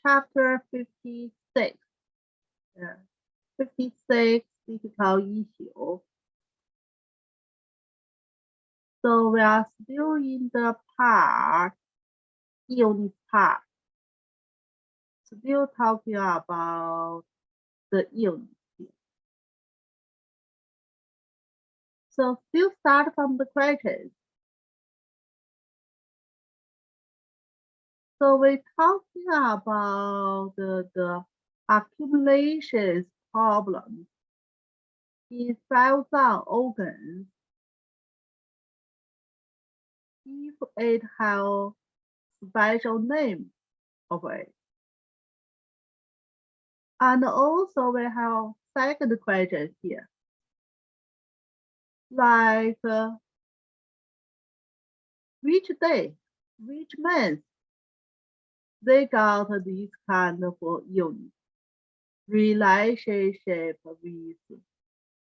chapter 56. 56 difficult issue. So we are still in the part, illness part. Still talking about the illness. So still start from the questions. So we're talking about the accumulations problem in 5,000 organs if it has special name of it. And also we have second question here. Like which day, which month they got this kind of illness, relationship with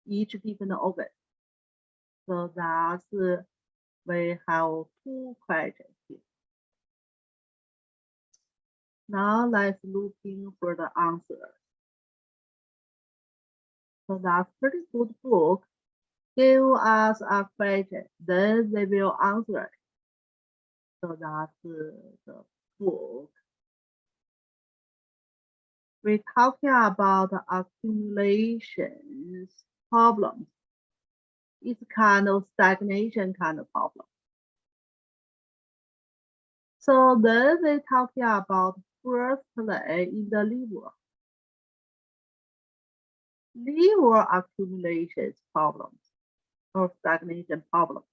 each different organ. So that's we have two questions here. Now let's looking for the answer. So that's pretty good book. Give us a question, then they will answer it. So that's the book. We're talking about accumulations problems. It's kind of stagnation kind of problem. So then they're talking about firstly in the liver. Liver accumulations problems or stagnation problem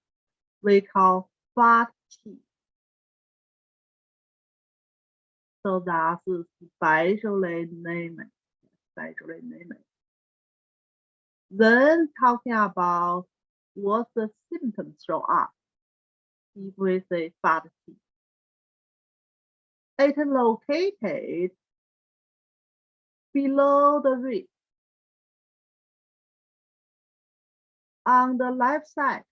we call fatigue. So that's specially named. Then talking about what the symptoms show up if we say fatigue. It is located below the rib on the left side.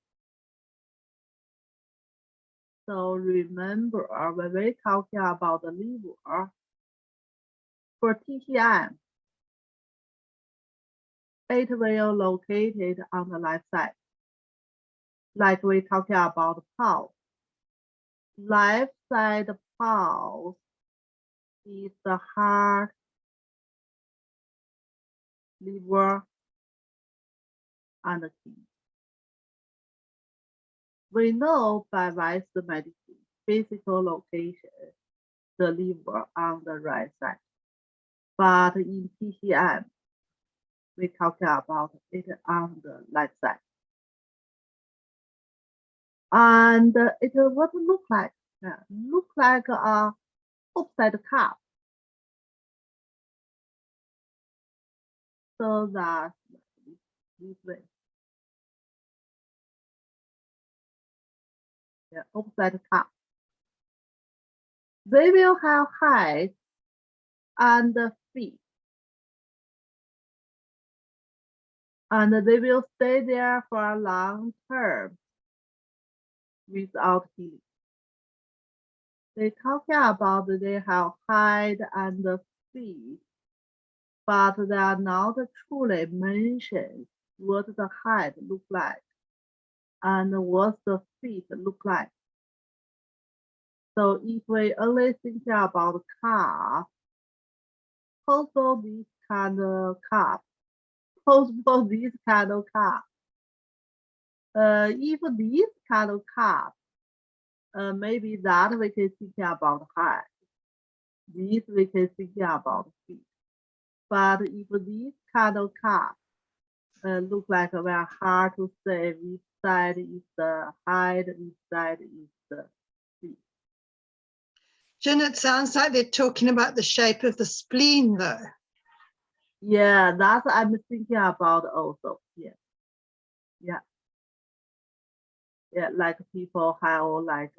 So remember when we're talking about the liver for TCM, it will located on the left side. Like we're talking about pulse. Left side pulse is the heart, liver, and the kidney. We know by Western medicine, physical location, the liver on the right side. But in TCM, we talk about it on the left side. And it what look like? Look like a upside cup. So that's this way. Yeah, upside cup. They will have height and feet. And they will stay there for a long term without healing. They talking about they have height and feet, but they are not truly mentioned what the height look like and what the feet look like. So if we only think about calf, also this kind of calf, possible this kind of calf. If this kind of calf, maybe that we can think about height. This we can think about feet. But if this kind of calf look like very hard to say which side is the height, which side is the feet. Jen, it sounds like they're talking about the shape of the spleen though. Yeah, that's I'm thinking about also. Yeah. Yeah. Yeah, like people have like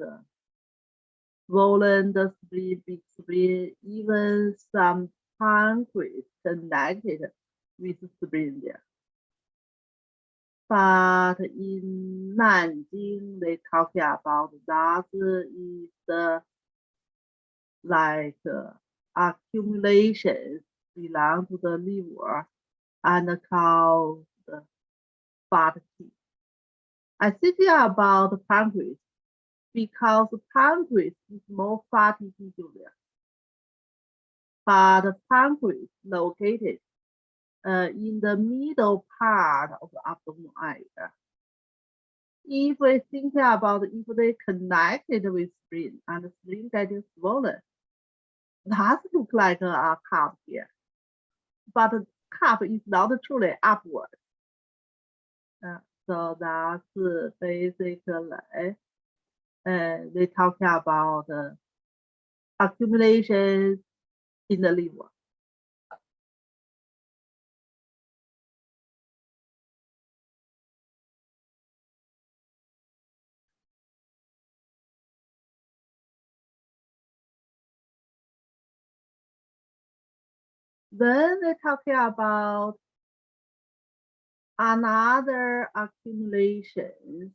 swollen the spleen, big spleen, even some pancreas connected with spleen there. But in Nan Jing, they talking about that is like accumulations belong to the liver and called fat key. I think about pancreas because pancreas is more fatty tissue there. But pancreas located in the middle part of the abdominal area. If we think about if they connected with spleen and the spleen getting swollen, that looks like a cup here. But the cup is not truly upward. So that's basically they talk about accumulations in the liver. Then they talk about another accumulation.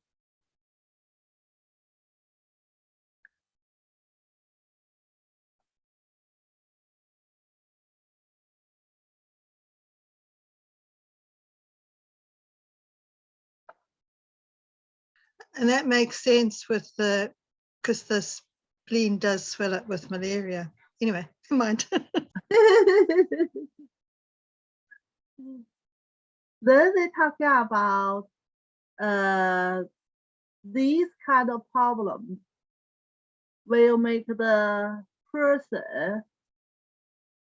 And that makes sense with because the spleen does swell up with malaria. Anyway, never mind. Then they talk about these kind of problems will make the person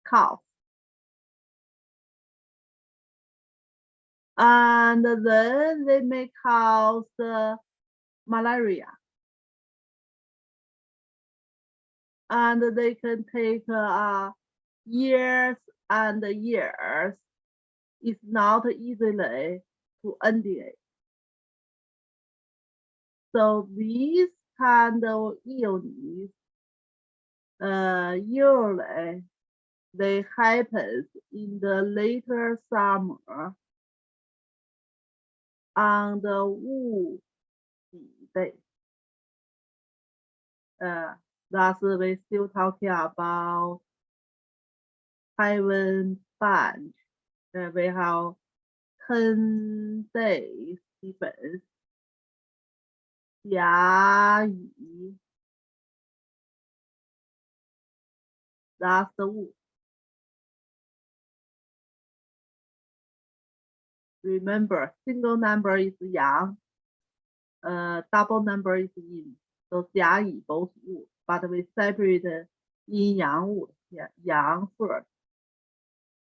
cough. And then they may cause malaria. And they can take years and years. It's not easily to endure. So these kind of illness, usually they happen in the later summer on the Huangdi day. That's we still talking about heaven bunch. We have 10 days difference. 甲乙 that's the Wu. Remember, single number is Yang, double number is Yin. So 甲乙 both Wu, but we separate Yin Yang Wu. Yeah, Yang first,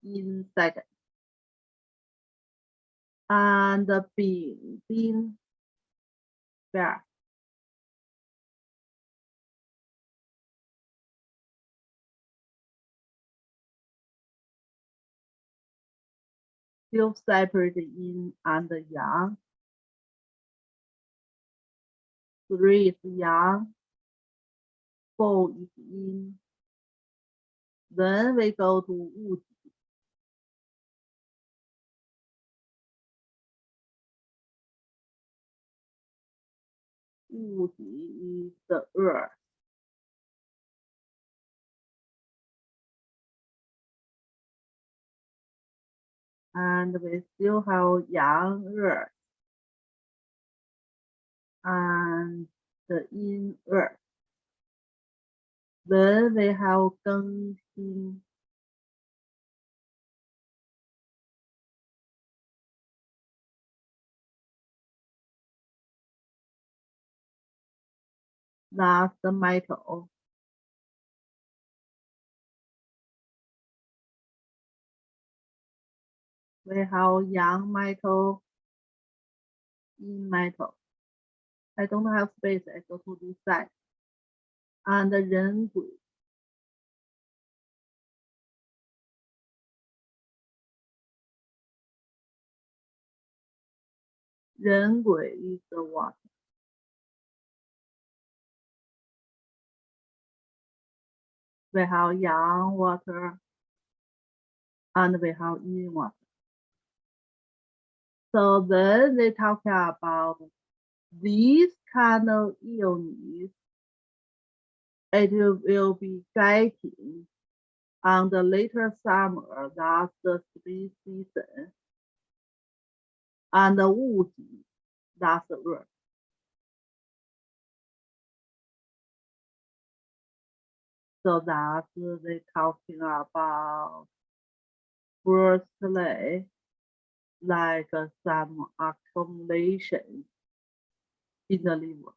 Yin second. And the Bing, Bing, where? Still separate Yin and Yang. 3 is Yang, 4 is Yin. Then we go to Wu. Wu is the earth. And we still have Yang earth and the Yin earth. Then we have Geng Xing. That's the metal. We have Yang metal, Yin metal. I don't have space, I go to this side. And the Ren Gui. Ren Gui is the water. We have Yang water and we have Yin water. So then they talk about these kind of illness. It will be getting On the later summer, that's the spring season. And the Wuji, that's the earth. So that's they talking about firstly, like some accumulation in the liver.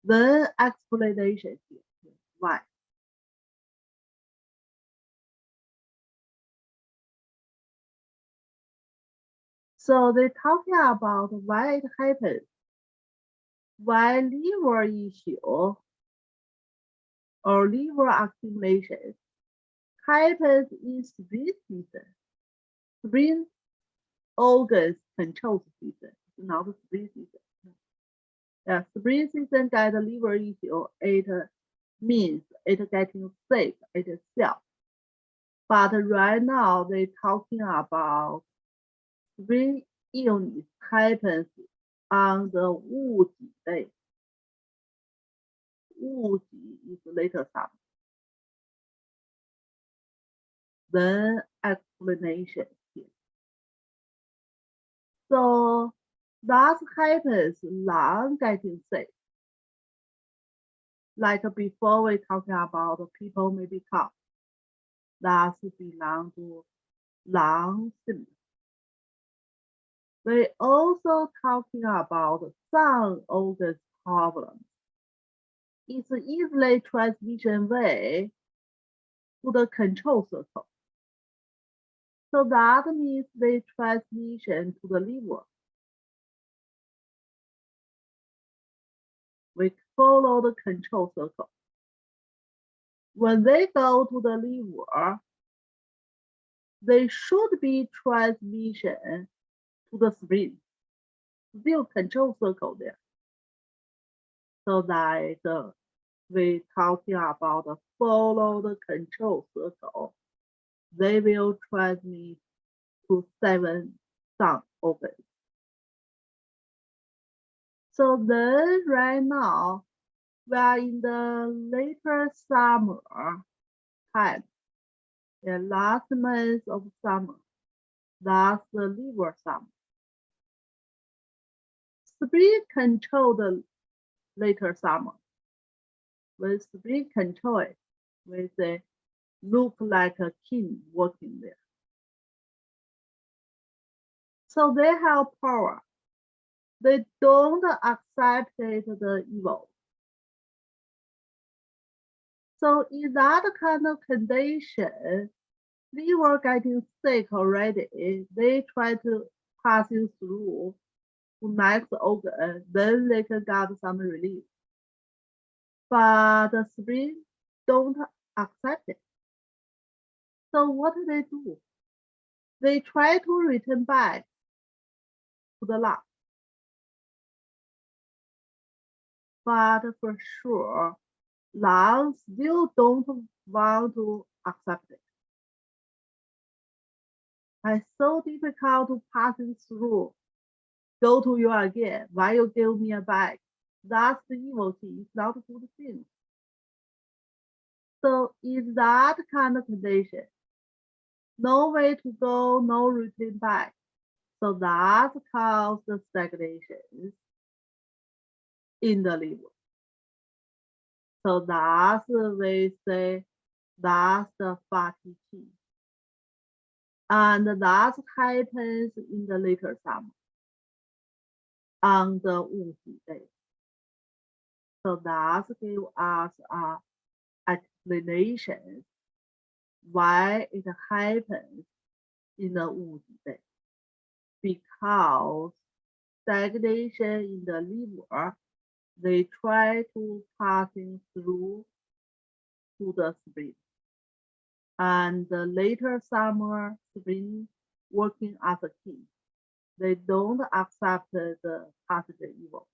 Then explanation here, why? So they're talking about why it happens, why liver issue or liver accumulation happens in spring season. Spring August control season, not spring season. Yeah, spring season get liver issue, it means it getting sick itself. But right now they talking about spring illness happens on the Wuji day. Wuji is later summer. Then explanation here. So that happens long getting sick. Like before we talking about people may be cough. That belong to lung symptoms. We also talking about some organ problems. It's easily transmission way to the control circle. So that means the transmission to the liver. We follow the control circle. When they go to the liver, they should be transmission to the spleen. Still control circle there. So that we talking about follow the control circle. They will transmit to 7 some organs. So then right now, we are in the later summer time, the last month of summer. That's the liver summer. Spring control the later summer. When spring control it, we say look like a king working there. So they have power. They don't accept the evil. So in that kind of condition, liver getting sick already, they try to passing through to next organ, then they can get some relief. But the spleen don't accept it. So what do they do? They try to return back to the lung. But for sure, lungs still don't want to accept it. It's so difficult to passing through. Go to you again. Why you give me a bag? That's the evil thing. It's not a good thing. So in that kind of condition, no way to go, no return back. So that causes the stagnation in the liver. So that's we say that's the fatty tea. And that happens in the later summer on the Wuji day. So that gives us an explanation why it happens in the Wuji day. Because stagnation in the liver, they try to passing through to the spleen. And the later summer spring working as a king. They don't accept the passenger evil.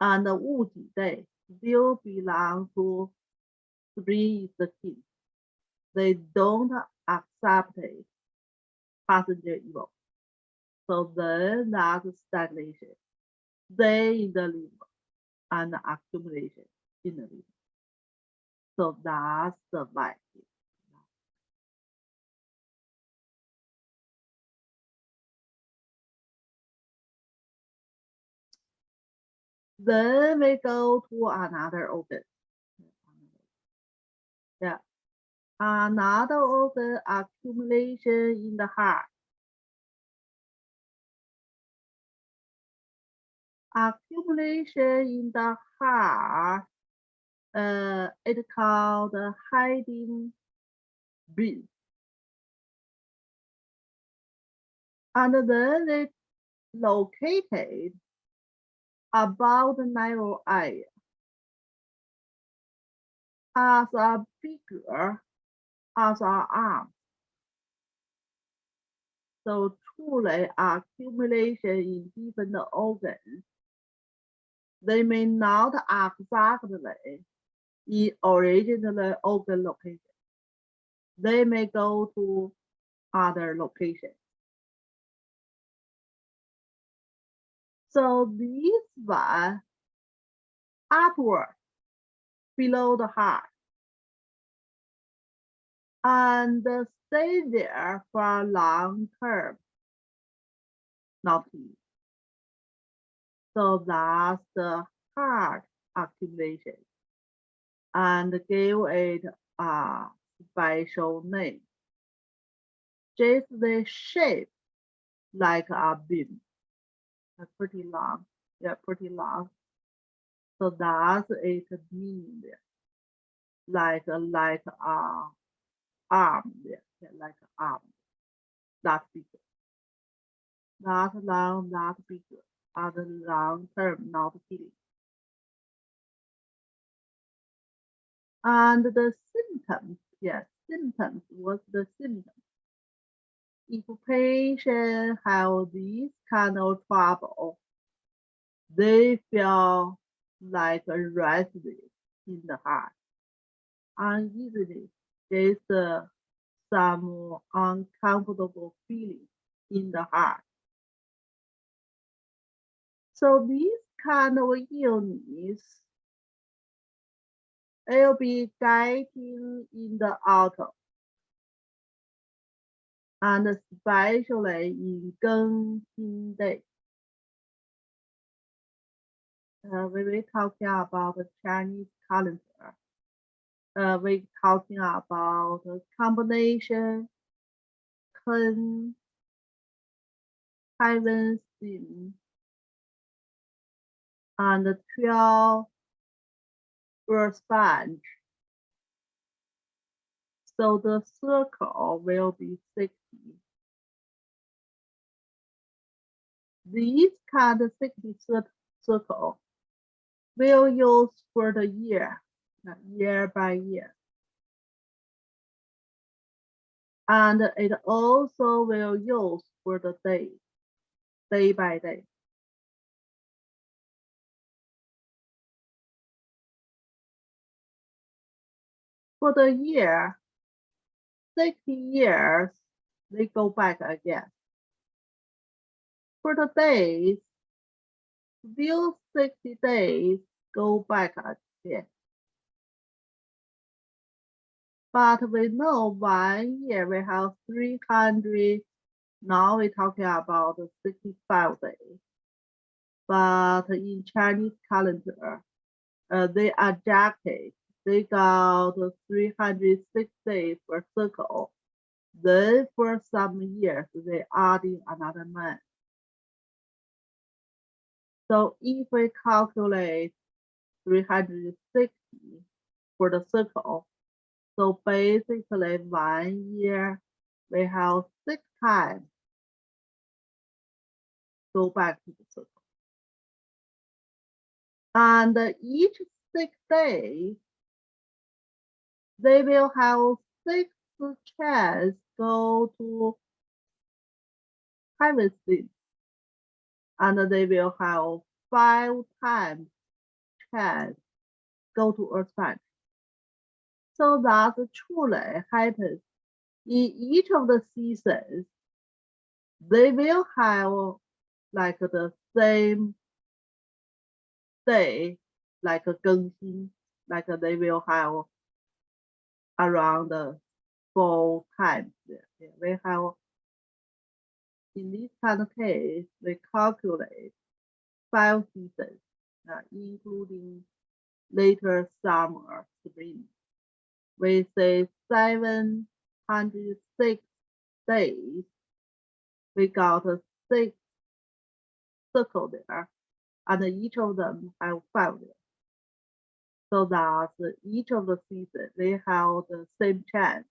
And the Wuji day still belong to spring is the king. They don't accept it, passenger evil. So then that's stagnation. Stay in the liver and accumulation in the liver. So that's the Viking. Then we go to another organ. Yeah. Another organ accumulation in the heart. Accumulation in the heart, it's called hiding bin. And then it's located about the narrow area as a bigger as our arm. So truly accumulation in different organs, they may not exactly in original organ location. They may go to other locations. So this one upward below the heart and stay there for long term, not peace. So that's the heart accumulation and give it a special name. Just the shape like a beam, pretty long, yeah, pretty long. So that's it meaning there, like a arm there, yeah, like an arm, not bigger, not long, not bigger, other long term, not healing. And the symptoms, yes, symptoms, what's the symptoms? If patient have this kind of trouble, they feel like a restless in the heart, uneasiness, there's some uncomfortable feeling in the heart. So this kind of illness will be getting in the autumn, and especially in Geng Day. We were talking about the Chinese calendar. We're talking about the combination, Ken, Heaven, Sin, and 12 earth sponge. So the circle will be 60. These kind of 60 circle will use for the year, year by year. And it also will use for the day, day by day. For the year, 60 years, they go back again. For the days, still 60 days go back again. But we know 1 year we have 300, now we're talking about 65 days. But in Chinese calendar, they adjusted, they got 306 days per circle. Then for some years, they adding another month. So if we calculate 360 for the circle, so basically 1 year, we have 6 times go back to the circle. And each 6 days, they will have 6 chance go to heaven state. And they will have 5 times chance go to earth side. So that truly happens in each of the seasons. They will have like the same day, like a Gengxin, like they will have around 4 times. We have, in this kind of case, we calculate 5 seasons, including later summer, spring. We say 706 days. We got 6 circles there, and each of them have 5 there. So that each of the seasons, they have the same chance,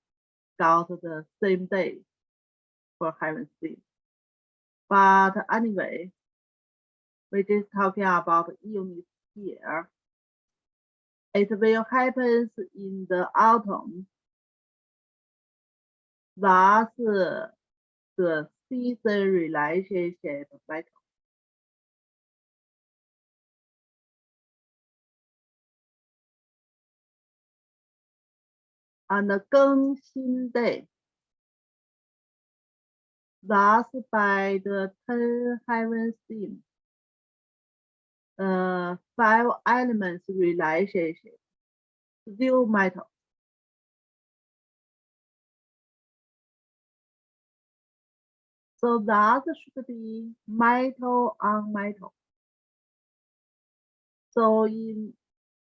got the same day for having seen. But anyway, we're just talking about illness here. It will happen in the autumn. That's the season relationship cycle. And the 更新 day. Thus by the 10 heaven theme. 5 elements relationship. Still metal. So that should be metal on metal. So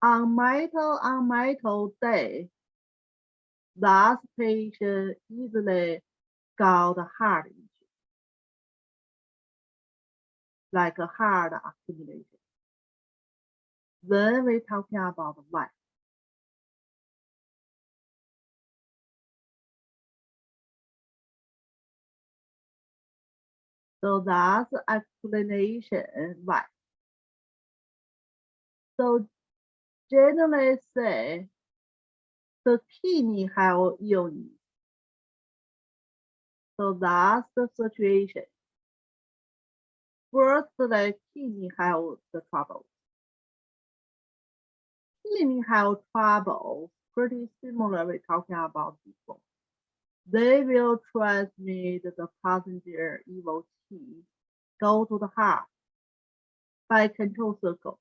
on metal day, that patient easily got heart issue, like a heart accumulation. Then we're talking about why. So that's explanation why. So generally say the kidney have illness. So that's the situation. First, the kidney have the trouble. Kidney have trouble, pretty similar we're talking about before. They will transmit the passenger evil qi, go to the heart by control circle.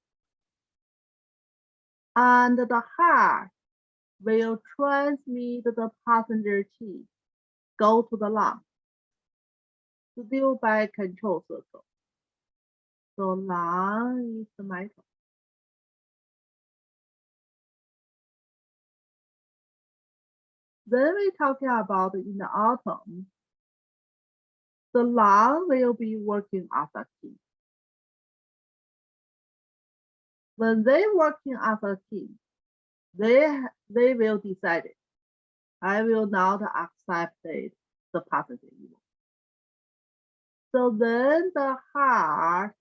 And the heart will transmit the passenger qi, go to the lung, still by control circle. So lung is the metal. Then we're talking about in the autumn, the lung will be working as a key. When they working as a key, they will decide it. I will not accept it, the passenger evil. So then the heart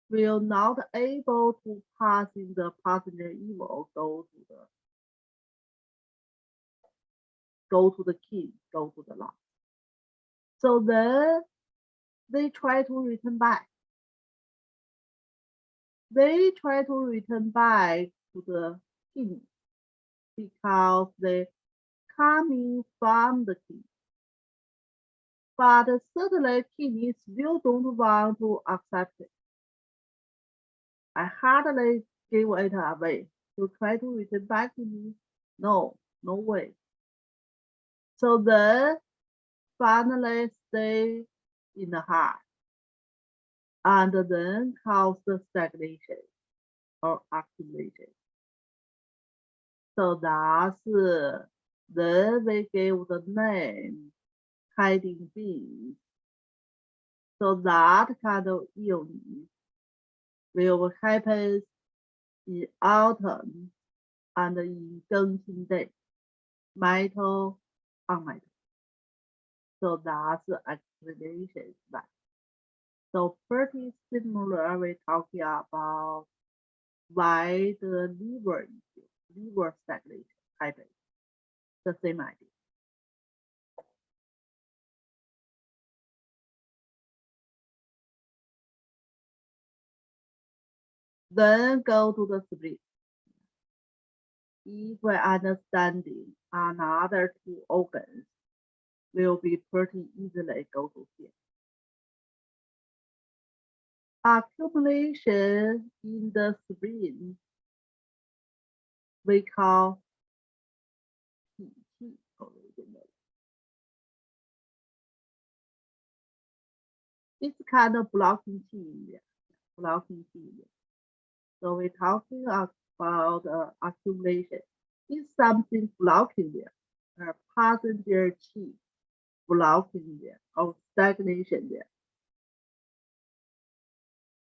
will not able to pass in the passenger evil, go to the key, go to the lung. So then they try to return back. They try to return back to the kidney because they coming from the kidney. But certainly kidneys still don't want to accept it. I hardly give it away. To try to return back to me? No, no way. So then finally stay in the heart and then cause the stagnation or accumulation. So that's then we gave the name hiding beings. So that kind of illness will happen in autumn and in 更新 day, metal on metal. So that's explanation. So pretty similar, we're talking about why the liver stagnation happens. The same idea. Then go to the split. If we understanding another 2 organs, will be pretty easily go to here. Accumulation in the spleen we call qi originally. It's kind of blocking qi in there, blocking qi in there. So we're talking about accumulation. Is something blocking there? Passenger qi blocking there or stagnation there.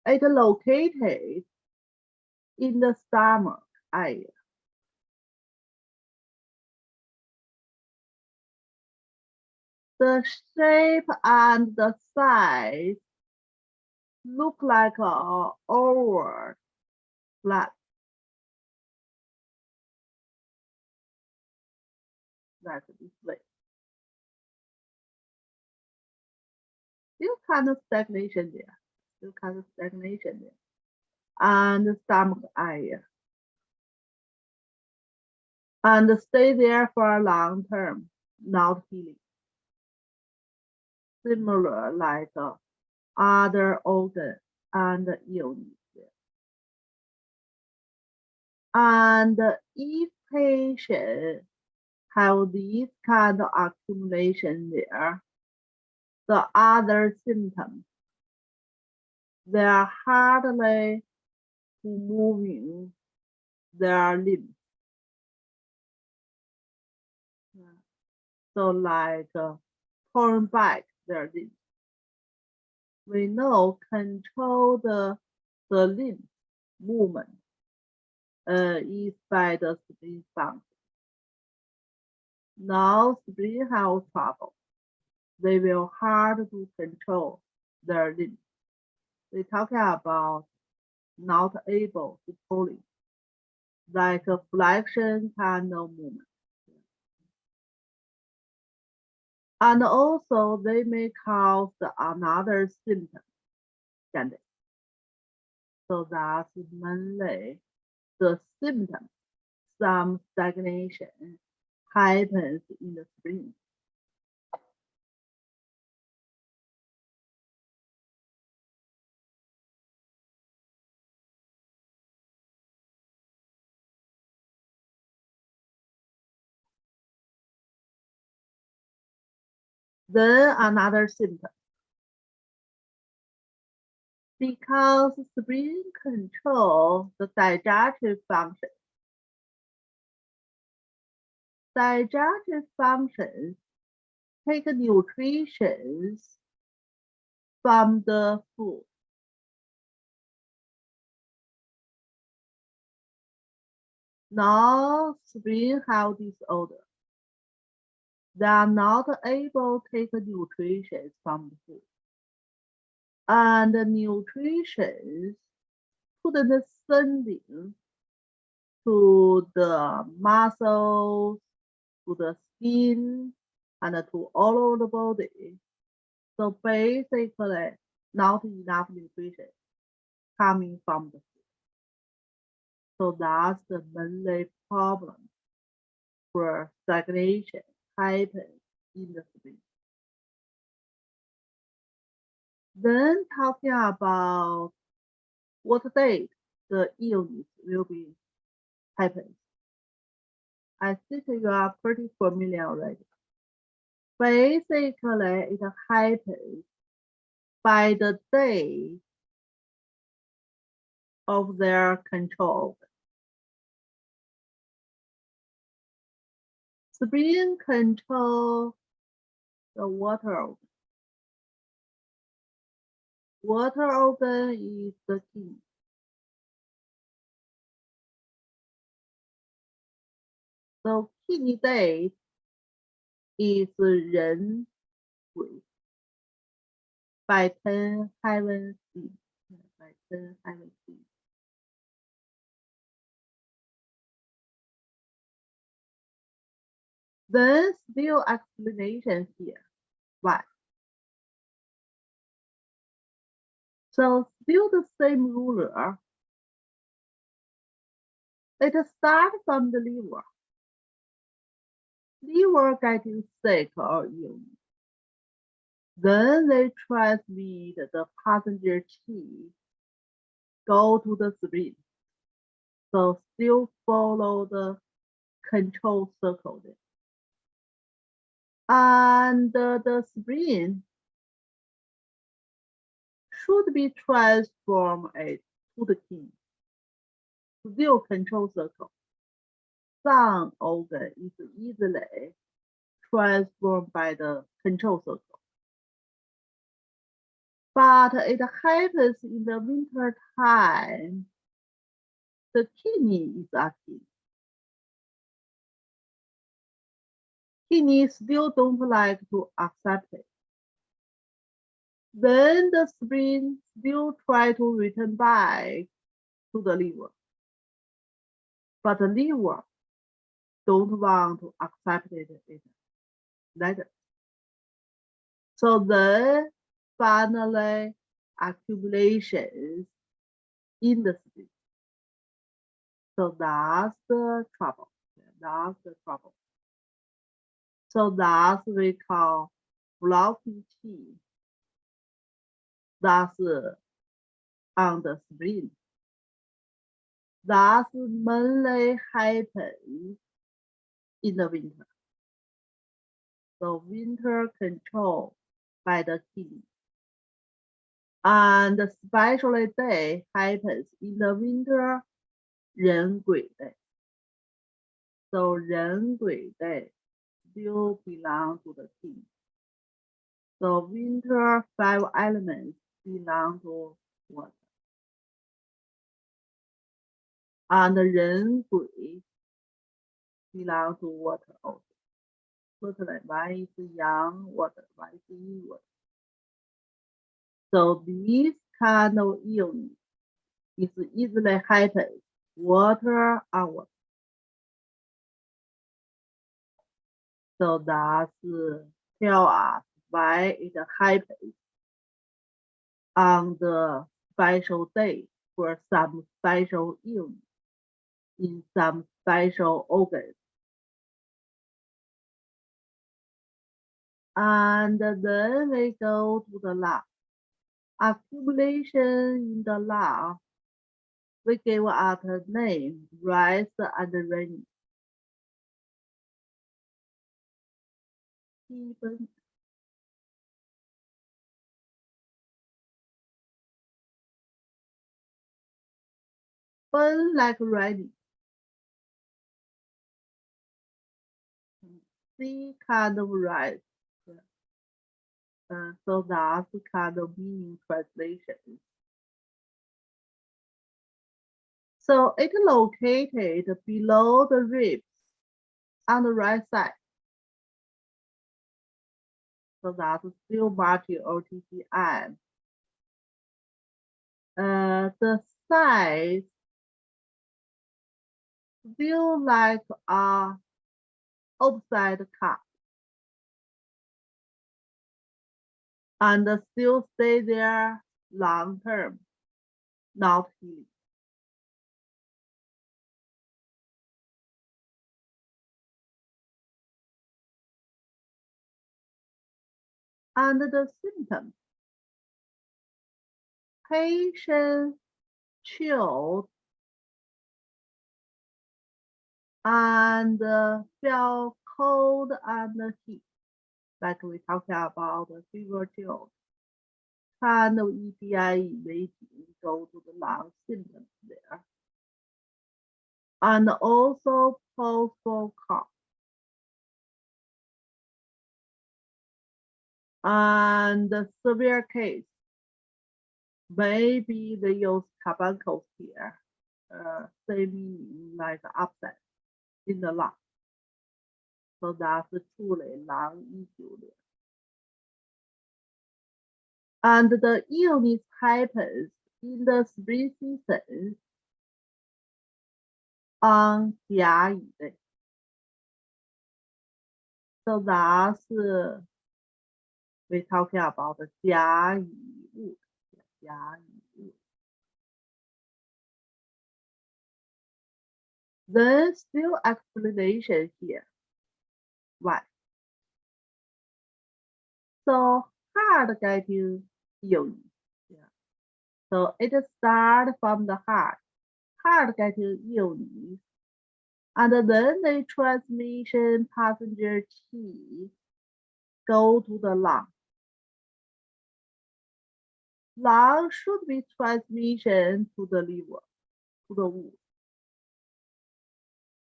It located in the stomach area. The shape and the size look like an oval flat. That's this way. Still kind of stagnation there. Still kind of stagnation there. And the stomach area. And stay there for a long term, not healing. Similar like other organ and illness. And if patient have this kind of accumulation there, the other symptoms, they are hardly moving their limbs. So like turn back their limbs. We know control the limb movement is by the spleen function. Now spleen have trouble. They will hard to control their limbs. We're talking about not able to pulling, like a flexion kind of movement. And also they may cause another symptom. So that's mainly the symptom. Some stagnation happens in the spleen. Then another symptom. Because spleen control the digestive function. Digestive functions take nutrition from the food. Now spleen have disorder. They are not able to take nutrition from the food. And the nutrition couldn't sending to the muscles, to the skin, and to all over the body. So basically, not enough nutrition coming from the food. So that's the mainly problem where stagnation happens in the spleen. Then talking about what date the illness will be happen. I think you are pretty familiar already. Basically, it happens by the day of their control. Spleen control the water organ. Water organ is the key. So kidney date is 人鬼 by 10 heaven C. By 10 heaven C. Then still explanation here. Why? So still the same ruler. It starts from the liver. Liver getting sick or ill. Then they transmit the passenger qi, go to the spleen. So still follow the control circle there. And the spring should be transformed to the king. Still control circle. Some organ is easily transformed by the control circle. But it happens in the winter time. The kidney is active. Kidney still don't like to accept it. Then the spleen still try to return back to the liver. But the liver don't want to accept it later. So then finally accumulations in the spleen. So that's the trouble. That's the trouble. So that's we call blocking Qi. That's on the spleen. That's mainly happens in the winter. So winter control by the kidney. And especially day happens in the winter 人鬼day. So 人鬼day still belong to the kidney. So winter 5 elements belong to water. And 人鬼 belong to water also. Certainly, one is yang water, one is yin water. So this kind of illness is easily happens water on water. So that's tell us why it happens on the special day for some special illness in some special organs. And then we go to the lung. Accumulation in the lung, we give out a name, rise and rain. Burn like raining. See kind of rise. So that's kind of meaning translation. So it's located below the ribs on the right side. So that's still marking OTCI. The size still like a upside cup. And still stay there long term, not healing. And the symptoms, patient chilled and feel cold and heat, like we talked about the fever chilled. Kind of EPI rating go to the lung symptoms there. And also post-fall cough. And the severe case, maybe they use carbuncles here, same meaning like upset in the lung. So that's truly lung issue there. And the illness happens in the spring season on 甲乙类. So that's we talking about the 甲乙戊. Then still explanation here. Why? So heart getting illness. Yeah. So it starts from the heart. Heart getting illness. And then the transmission passenger Qi go to the lung. Lung should be transmission to the liver, to the wound.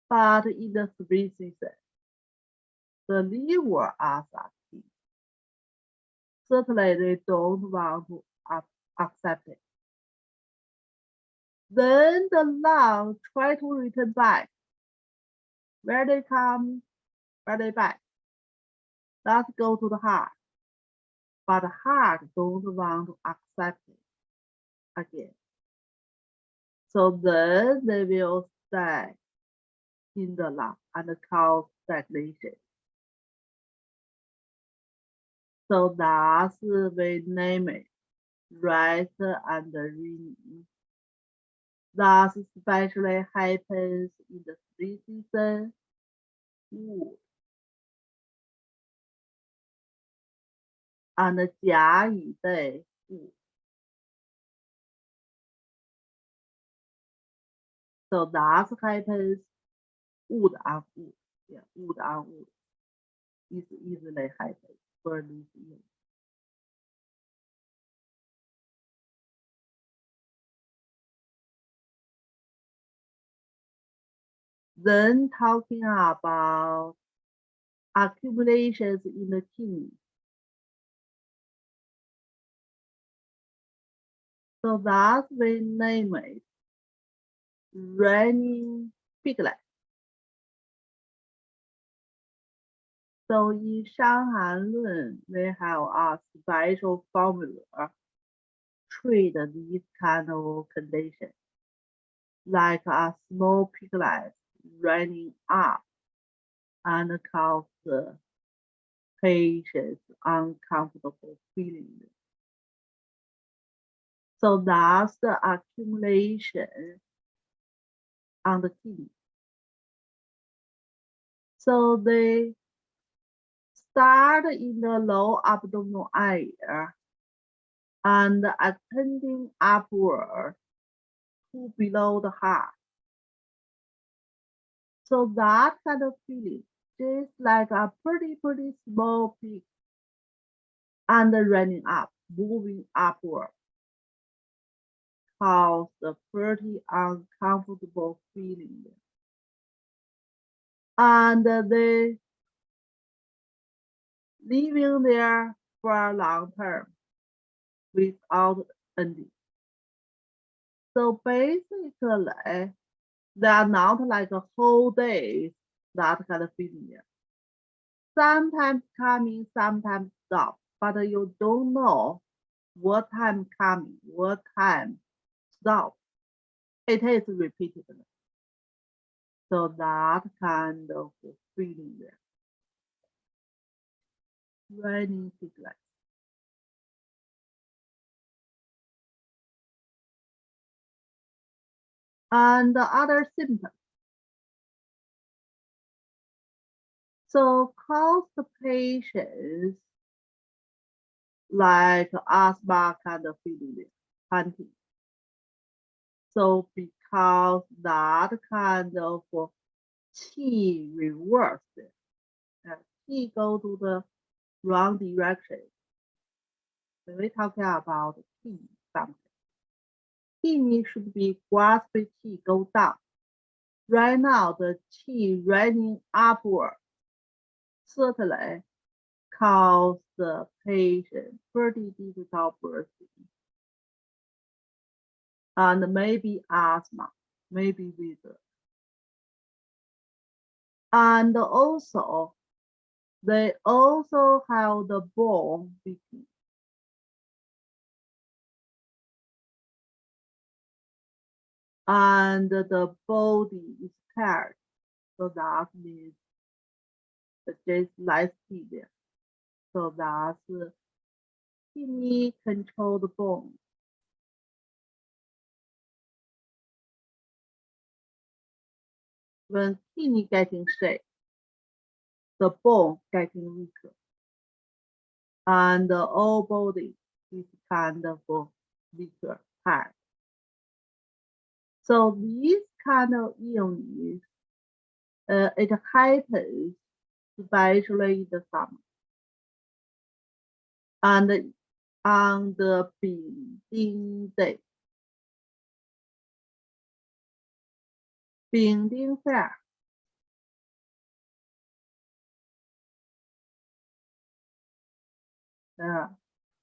But in the spleen season, the liver are active. Certainly, they don't want to accept it. Then the lung try to return back. Where they come, where they back. Let's go to the heart. But the heart don't want to accept it again. So then they will stay in the lung and cause stagnation. So that's we name it rest and renewing. That especially happens in the spring season, wood, and 甲乙类物. So that happens wood on wood. Yeah, wood on wood is easily happens for this year. Then talking about accumulations in the kidney. So that's we name it raining piglet. So in Shanghai, we have a special formula treat this kind of condition, like a small piglet running up and cause the patient's uncomfortable feeling. So that's the accumulation on the kidney. So they start in the low abdominal area and extending upward to below the heart. So that kind of feeling is like a pretty small peak and running up, moving upward, cause a pretty uncomfortable feeling. And they living there for a long term without ending. So basically, they are not like a whole day that kind of feeling there. Sometimes coming, sometimes stop, but you don't know what time coming, what time stop. It is repeatedly. So that kind of feeling there. Raining piglet. And the other symptoms. So constipations like asthma kind of feeling, panting. So because that kind of qi reversed, qi go to the wrong direction. When we talking about qi something, kidney should be grasping qi go down. Right now the qi running upward certainly cause the patient pretty difficult breathing. And maybe asthma, maybe wheezer. And also, they also have the bone weakness. And the body is tired. So that means there's less there. So that's kidney control the bone. When kidney getting sick, the bone getting weaker. And the whole body is kind of weaker, tired. So this kind of illness, it happens especially in the summer. And on the Bingding day, Bingding fair,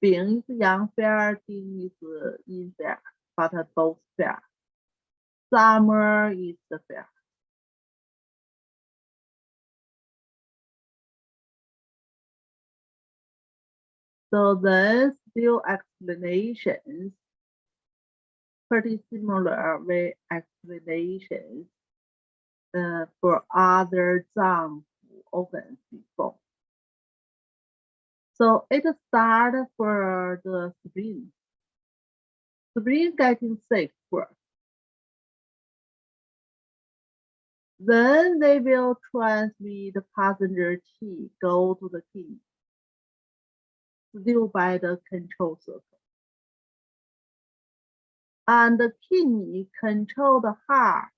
Bing is young fair, Ding is yin fair, but both fair. Summer is the fair. So then still explanations, pretty similar with explanations for other Zhang organs before. So it started for the spleen. Spleen getting sick first. Then they will transmit the passenger qi, go to the kidney, still by the control circle. And the kidney control the heart.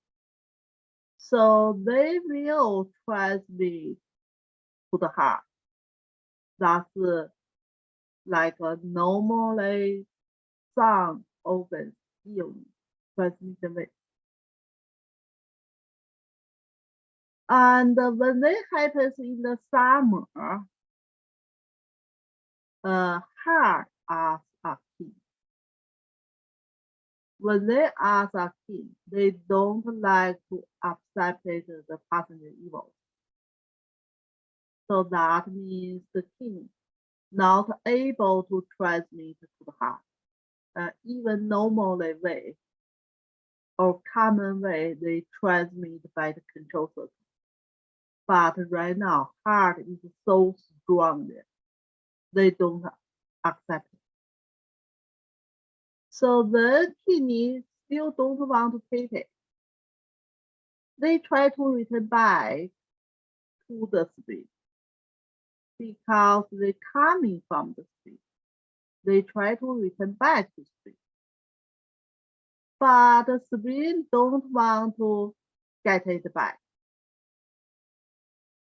So they will transmit to the heart. That's like a normally some organs transmission way. And when it happens in the summer, heart as a key. When they are a key, they don't like to accept the passenger evil. So that means the kidney not able to transmit to the heart. Even normally way or common way, they transmit by the control circuit. But right now, heart is so strong there, they don't accept it. So the kidney still don't want to take it. They try to return back to the spleen because they coming from the spleen. They try to return back to spleen. But the spleen don't want to get it back.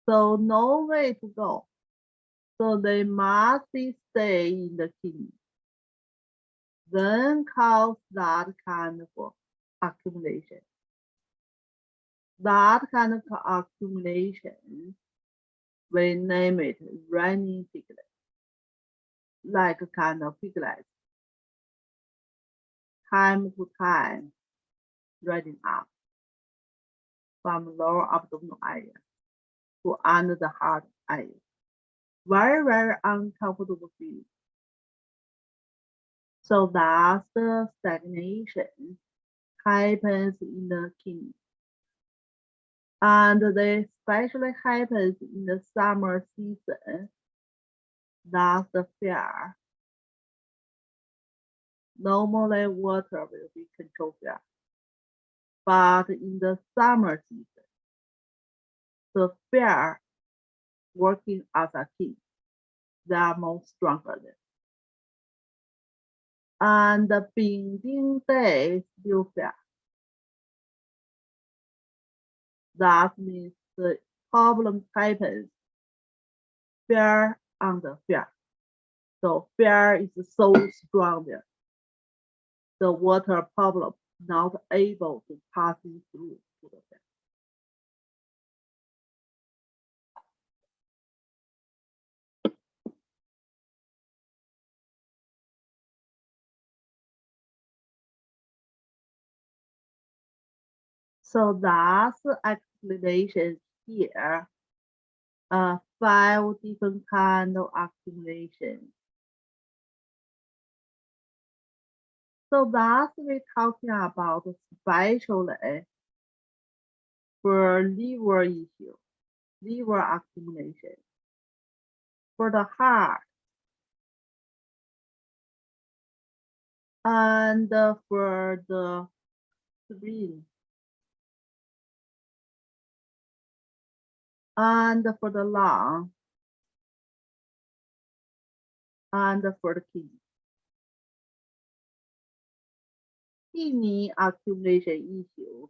So no way to go. So they must stay in the kidney. Then cause that kind of accumulation. That kind of accumulation, we name it running piglet, like a kind of piglet. Time to time, running up from lower abdominal area to under the heart area. Very, very uncomfortable feeling. So that's the stagnation happens in the kidney. And they especially happens in the summer season. That's the fear. Normally water will be controlled fear. But in the summer season, the fear working as a key, they are more stronger than. And the Bingding day still fear. That means the problem happens fear under fear. So fear is so strong there. The water problem not able to pass through to the fear. So that's the explanation here. 5 different kind of accumulation. So that's we're talking about especially for liver issue, liver accumulation, for the heart, and for the spleen, and for the lung, and for the kidney. Kidney accumulation issue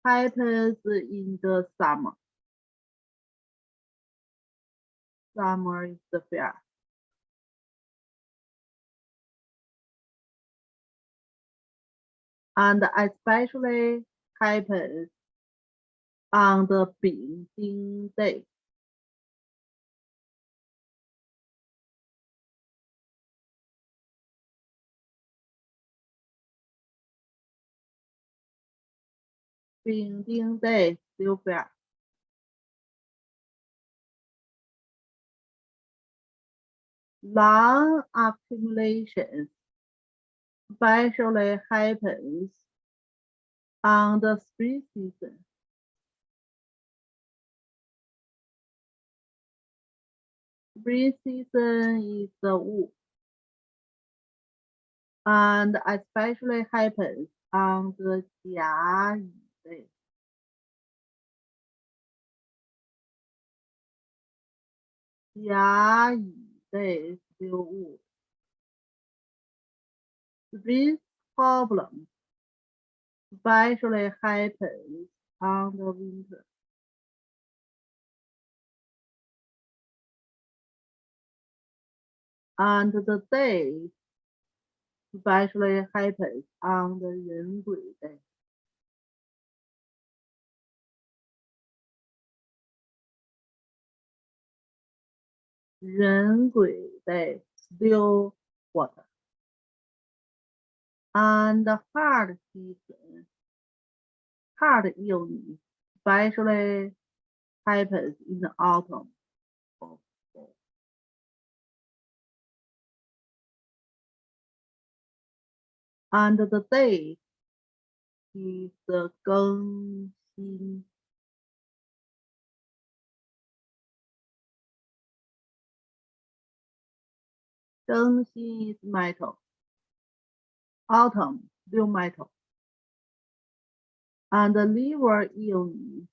happens in the summer. Summer is the fear. and especially happens on the Bing Ding day. Bing Ding day still fair. Long accumulations especially happens on the spring season. Spring season is the Wu, and especially happens on the Jia Yi day. Jia Yi day still Wu. Spring problem especially happens on the winter. And the day especially happens on the Ren Gui day. Ren Gui day still water. And the hard season, hard illness especially happens in the autumn. And the day is the Geng Xin. Geng Xin is metal. Autumn, still metal. And the liver illness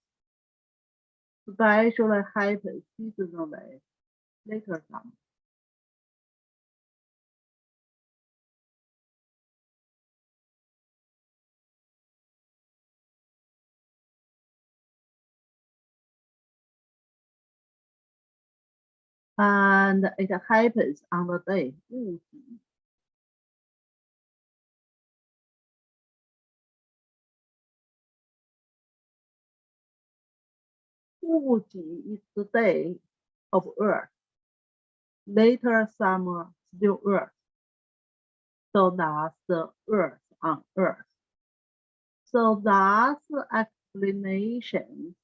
especially happens seasonally later summer. And it happens on the day Wu Ji. Wu Ji is the day of Earth. Later summer, still Earth. So that's the Earth on Earth. So that's the explanation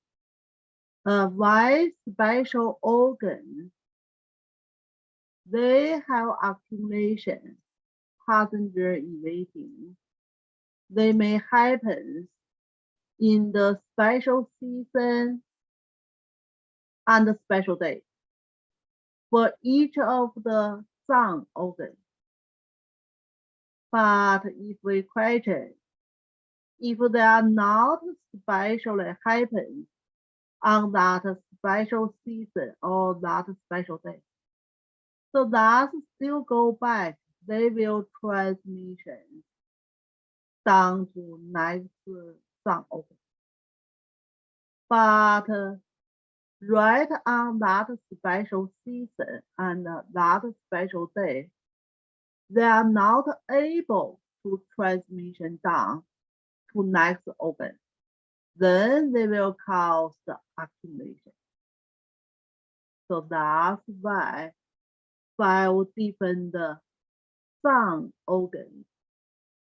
of why special organs, they have accumulation, passenger evading. They may happen in the special season and the special day for each of the sun organs. But if we question if they are not specially happen on that special season or that special day, so that still go back, they will transmission down to next sun organ. But right on that special season and that special day, they are not able to transmission down to next organ. Then they will cause the accumulation. So that's why 5 different sun organs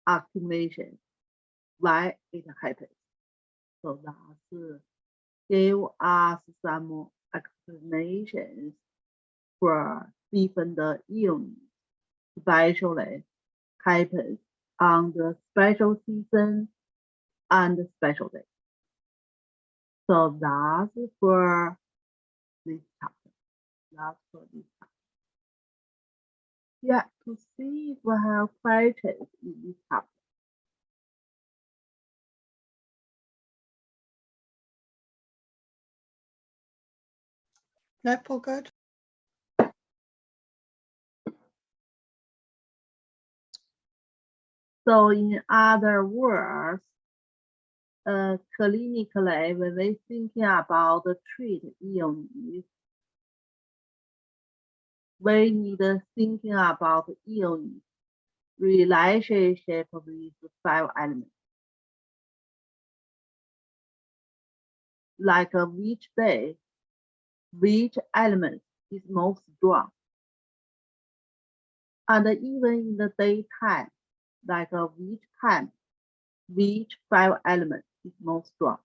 accumulation, why it happens. So that's give us some explanations for different illness, especially happens on the special season and special day. So that's for this chapter. That's for this chapter. Yeah, to see if we have questions in this chapter. Nope, all good. So in other words, clinically, when we thinking about the treat illness, we need thinking about illness relationship with 5 elements. like which day, which element is most strong. And even in the daytime, like which time, which 5 elements is most strong.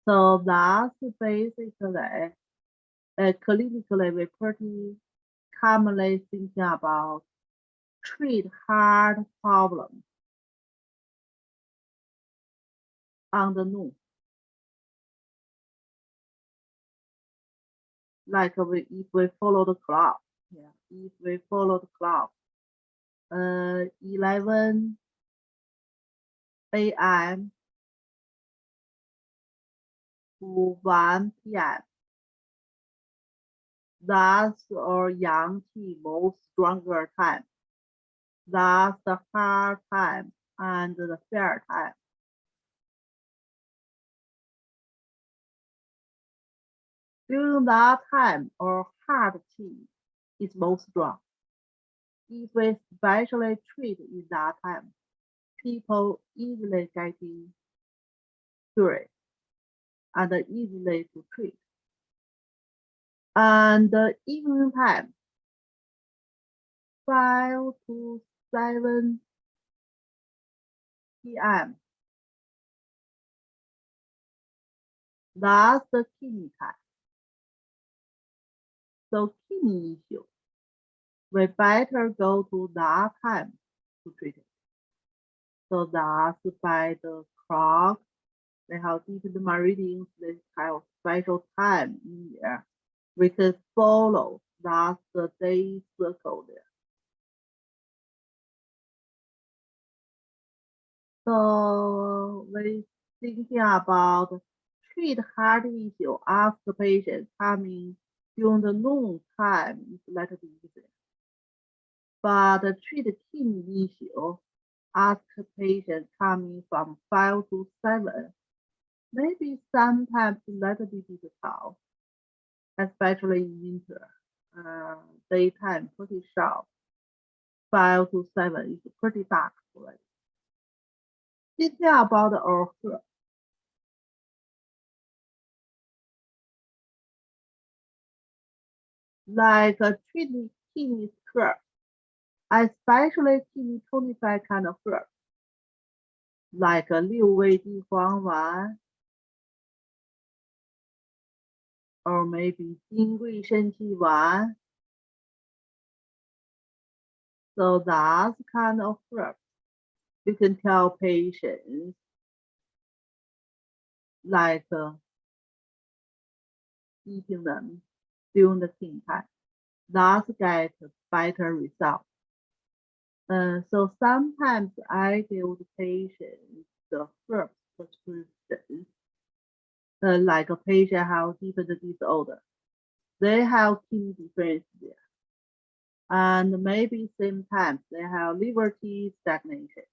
So that's basically clinically we pretty commonly thinking about treat hard problems on the noon. Like if we follow the clock, if we follow the clock, 11 a.m. to 1 p.m. That's our yang qi most stronger time. That's the hard time and the fair time. During that time, our hard qi is most strong. If we specially treat in that time, people easily getting cured and easily to treat. And the evening time, 5 to 7 p.m. That's the kidney time. So kidney issue, we better go to that time to treat it. So that's by the clock. They have different meridians. They have special time in there. We can follow. That's the day circle there. So we thinking about treat heart issue. Ask the patient coming during the noon time is a little bit easier. But treat kidney issue. Ask the patient coming from 5 to 7. Maybe sometimes a little bit difficult, especially in winter. Daytime pretty sharp. 5 to 7 is pretty dark already. Thinking about our herb. Like a kidney herb, especially kidney tonified kind of herb, like a 六味地黄丸, or maybe 金匮肾气丸. So that's kind of herb. You can tell patients like eating them during the teen time. That's get better result. So sometimes I give the patients the herb prescription. Like a patient have different disorder. They have kidney difference there. And maybe same time they have liver T stagnation.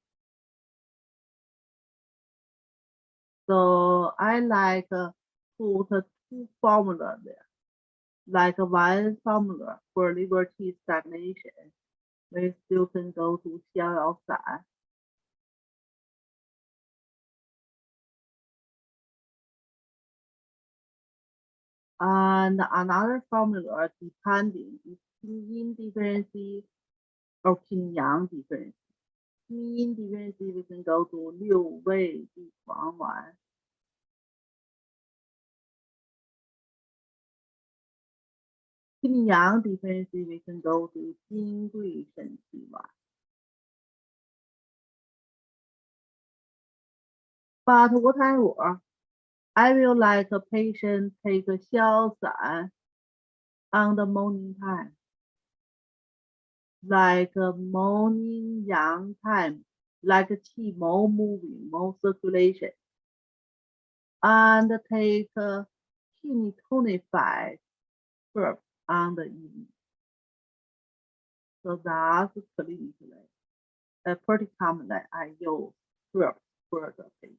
So I like put 2 formula there. Like one formula for liver T stagnation. We still can go to 逍遥散. And another formula depending is yin deficiency or yang deficiency. Yin deficiency we can go to 六味地黄丸. Yang deficiency we can go to 金匮肾气丸. But whatever, I will like a patient take a 消散 on the morning time. Like a morning yang time, like qi more moving, more circulation. And take a kidney tonified herb on the evening. So that's clinically pretty common that I use herbs for the patient.